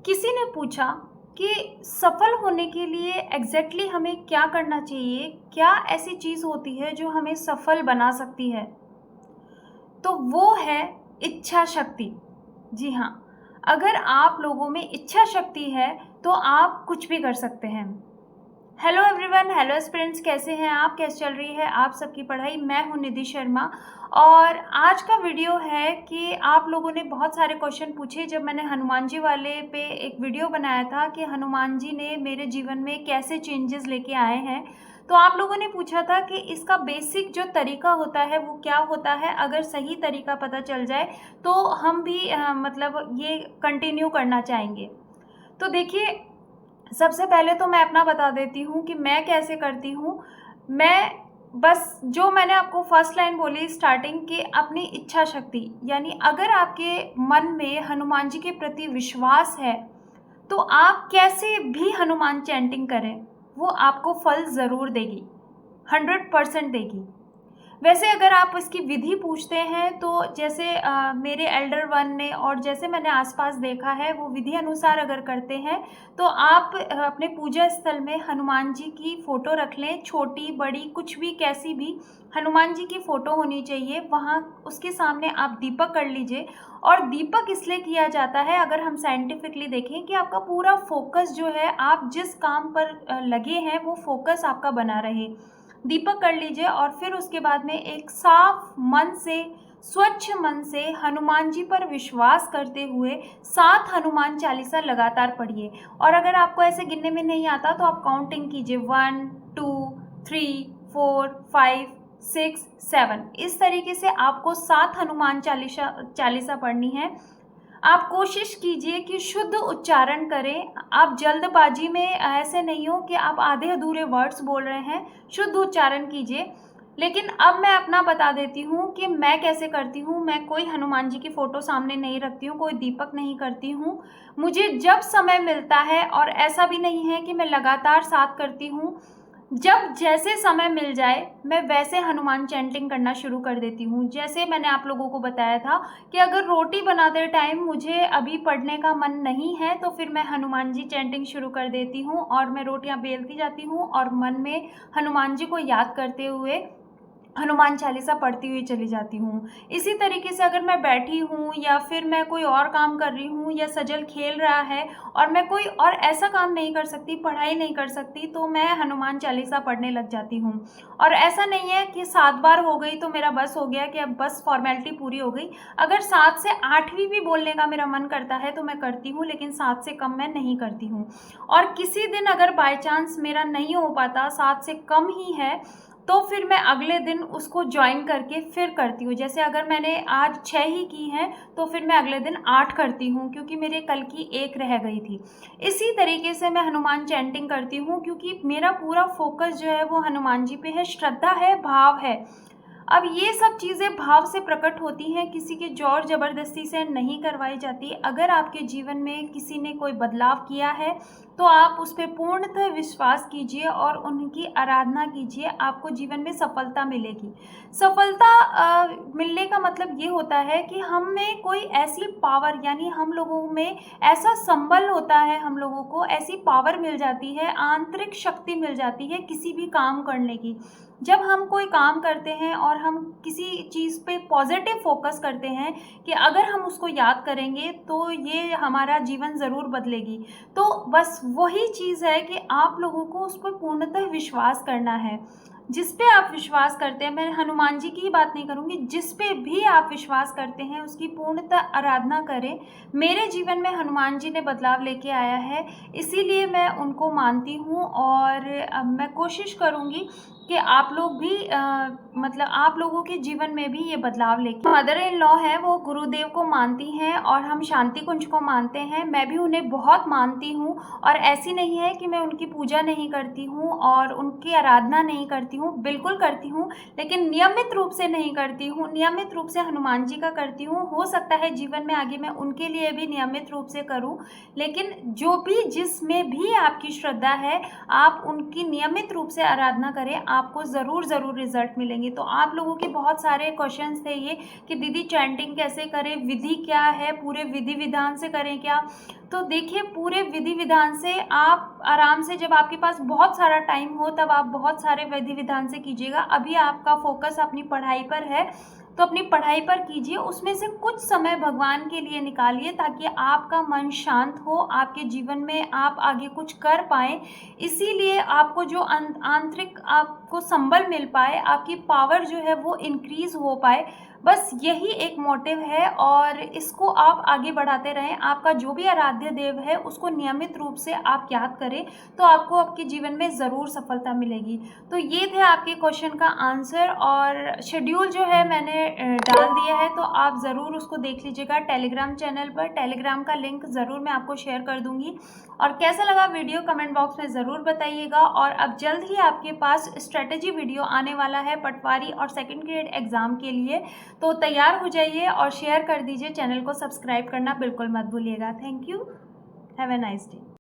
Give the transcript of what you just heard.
किसी ने पूछा कि सफल होने के लिए एग्जैक्टली हमें क्या करना चाहिए? क्या ऐसी चीज़ होती है जो हमें सफल बना सकती है? तो वो है इच्छा शक्ति। जी हाँ, अगर आप लोगों में इच्छा शक्ति है, तो आप कुछ भी कर सकते हैं। हेलो एवरीवन, हेलो स्टूडेंट्स, कैसे हैं आप? कैसे चल रही है आप सबकी पढ़ाई? मैं हूं निधि शर्मा और आज का वीडियो है कि आप लोगों ने बहुत सारे क्वेश्चन पूछे जब मैंने हनुमान जी वाले पे एक वीडियो बनाया था कि हनुमान जी ने मेरे जीवन में कैसे चेंजेस लेके आए हैं। तो आप लोगों ने पूछा था कि इसका बेसिक जो तरीका होता है वो क्या होता है, अगर सही तरीका पता चल जाए तो हम भी मतलब ये कंटिन्यू करना चाहेंगे। तो देखिए, सबसे पहले तो मैं अपना बता देती हूँ कि मैं कैसे करती हूँ। मैं बस जो मैंने आपको फर्स्ट लाइन बोली स्टार्टिंग की, अपनी इच्छा शक्ति, यानी अगर आपके मन में हनुमान जी के प्रति विश्वास है तो आप कैसे भी हनुमान चैंटिंग करें, वो आपको फल ज़रूर देगी, 100% देगी। वैसे अगर आप इसकी विधि पूछते हैं तो जैसे मेरे एल्डर वन ने और जैसे मैंने आसपास देखा है वो विधि अनुसार अगर करते हैं तो आप अपने पूजा स्थल में हनुमान जी की फ़ोटो रख लें, छोटी बड़ी कुछ भी, कैसी भी हनुमान जी की फ़ोटो होनी चाहिए। वहाँ उसके सामने आप दीपक कर लीजिए। और दीपक इसलिए किया जाता है, अगर हम साइंटिफिकली देखें, कि आपका पूरा फोकस जो है, आप जिस काम पर लगे हैं वो फोकस आपका बना रहे। दीपक कर लीजिए और फिर उसके बाद में एक साफ मन से, स्वच्छ मन से हनुमान जी पर विश्वास करते हुए 7 हनुमान चालीसा लगातार पढ़िए। और अगर आपको ऐसे गिनने में नहीं आता तो आप काउंटिंग कीजिए, 1 2 3 4 5 6 7। इस तरीके से आपको 7 हनुमान चालीसा पढ़नी है। आप कोशिश कीजिए कि शुद्ध उच्चारण करें। आप जल्दबाजी में ऐसे नहीं हो कि आप आधे अधूरे वर्ड्स बोल रहे हैं, शुद्ध उच्चारण कीजिए। लेकिन अब मैं अपना बता देती हूँ कि मैं कैसे करती हूँ। मैं कोई हनुमान जी की फ़ोटो सामने नहीं रखती हूँ, कोई दीपक नहीं करती हूँ। मुझे जब समय मिलता है, और ऐसा भी नहीं है कि मैं लगातार साथ करती हूँ, जब जैसे समय मिल जाए मैं वैसे हनुमान चैंटिंग करना शुरू कर देती हूँ। जैसे मैंने आप लोगों को बताया था कि अगर रोटी बनाते टाइम मुझे अभी पढ़ने का मन नहीं है तो फिर मैं हनुमान जी चैंटिंग शुरू कर देती हूँ और मैं रोटियाँ बेलती जाती हूँ और मन में हनुमान जी को याद करते हुए हनुमान चालीसा पढ़ती हुई चली जाती हूँ। इसी तरीके से अगर मैं बैठी हूँ या फिर मैं कोई और काम कर रही हूँ या सजल खेल रहा है और मैं कोई और ऐसा काम नहीं कर सकती, पढ़ाई नहीं कर सकती, तो मैं हनुमान चालीसा पढ़ने लग जाती हूँ। और ऐसा नहीं है कि 7 बार हो गई तो मेरा बस हो गया, कि अब बस फॉर्मेलिटी पूरी हो गई। अगर 7 से 8वीं भी बोलने का मेरा मन करता है तो मैं करती हूँ, लेकिन 7 से कम मैं नहीं करती हूँ। और किसी दिन अगर बाय चांस मेरा नहीं हो पाता, 7 से कम ही है, तो फिर मैं अगले दिन उसको जॉइन करके फिर करती हूँ। जैसे अगर मैंने आज 6 ही की हैं तो फिर मैं अगले दिन 8 करती हूँ, क्योंकि मेरे कल की 1 रह गई थी। इसी तरीके से मैं हनुमान चैंटिंग करती हूँ, क्योंकि मेरा पूरा फोकस जो है वो हनुमान जी पे है, श्रद्धा है, भाव है। अब ये सब चीज़ें भाव से प्रकट होती हैं, किसी के ज़ोर ज़बरदस्ती से नहीं करवाई जाती। अगर आपके जीवन में किसी ने कोई बदलाव किया है तो आप उस पे पूर्णतः विश्वास कीजिए और उनकी आराधना कीजिए, आपको जीवन में सफलता मिलेगी। सफलता मिलने का मतलब ये होता है कि हम में कोई ऐसी पावर, यानी हम लोगों में ऐसा संबल होता है, हम लोगों को ऐसी पावर मिल जाती है, आंतरिक शक्ति मिल जाती है किसी भी काम करने की। जब हम कोई काम करते हैं और हम किसी चीज़ पे पॉजिटिव फोकस करते हैं कि अगर हम उसको याद करेंगे तो ये हमारा जीवन ज़रूर बदलेगी, तो बस वही चीज़ है कि आप लोगों को उस पर पूर्णतः विश्वास करना है। जिस पे आप विश्वास करते हैं, मैं हनुमान जी की ही बात नहीं करूँगी, जिस पे भी आप विश्वास करते हैं उसकी पूर्णतः आराधना करें। मेरे जीवन में हनुमान जी ने बदलाव लेके आया है, इसीलिए मैं उनको मानती हूँ और मैं कोशिश करूँगी कि आप लोग भी मतलब आप लोगों के जीवन में भी ये बदलाव लेके। मदर इन लॉ है, वो गुरुदेव को मानती हैं और हम शांति कुंज को मानते हैं। मैं भी उन्हें बहुत मानती हूँ और ऐसी नहीं है कि मैं उनकी पूजा नहीं करती हूँ और उनकी आराधना नहीं करती हूँ, बिल्कुल करती हूँ, लेकिन नियमित रूप से नहीं करती हूँ। नियमित रूप से हनुमान जी का करती हूँ, हो सकता है जीवन में आगे मैं उनके लिए भी नियमित रूप से करूँ, लेकिन जो भी जिसमें भी आपकी श्रद्धा है, आप उनकी नियमित रूप से आराधना करें, आपको ज़रूर रिज़ल्ट मिलेंगे। तो आप लोगों के बहुत सारे क्वेश्चंस थे ये कि दीदी चैंटिंग कैसे करें, विधि क्या है, पूरे विधि विधान से करें क्या? तो देखिए, पूरे विधि विधान से आप आराम से, जब आपके पास बहुत सारा टाइम हो तब आप बहुत सारे विधि विधान से कीजिएगा। अभी आपका फोकस अपनी पढ़ाई पर है तो अपनी पढ़ाई पर कीजिए, उसमें से कुछ समय भगवान के लिए निकालिए ताकि आपका मन शांत हो, आपके जीवन में आप आगे कुछ कर पाएँ। इसीलिए आपको जो आंतरिक आपको संबल मिल पाए, आपकी पावर जो है वो इंक्रीज़ हो पाए, बस यही एक मोटिव है और इसको आप आगे बढ़ाते रहें। आपका जो भी आराध्य देव है उसको नियमित रूप से आप याद करें, तो आपको आपके जीवन में ज़रूर सफलता मिलेगी। तो ये थे आपके क्वेश्चन का आंसर, और शेड्यूल जो है मैंने डाल दिया है, तो आप ज़रूर उसको देख लीजिएगा टेलीग्राम चैनल पर। टेलीग्राम का लिंक ज़रूर मैं आपको शेयर कर दूँगी। और कैसा लगा वीडियो कमेंट बॉक्स में ज़रूर बताइएगा। और अब जल्द ही आपके पास स्ट्रेटजी वीडियो आने वाला है पटवारी और सेकंड ग्रेड एग्ज़ाम के लिए, तो तैयार हो जाइए और शेयर कर दीजिए। चैनल को सब्सक्राइब करना बिल्कुल मत भूलिएगा। Thank you. Have a nice day.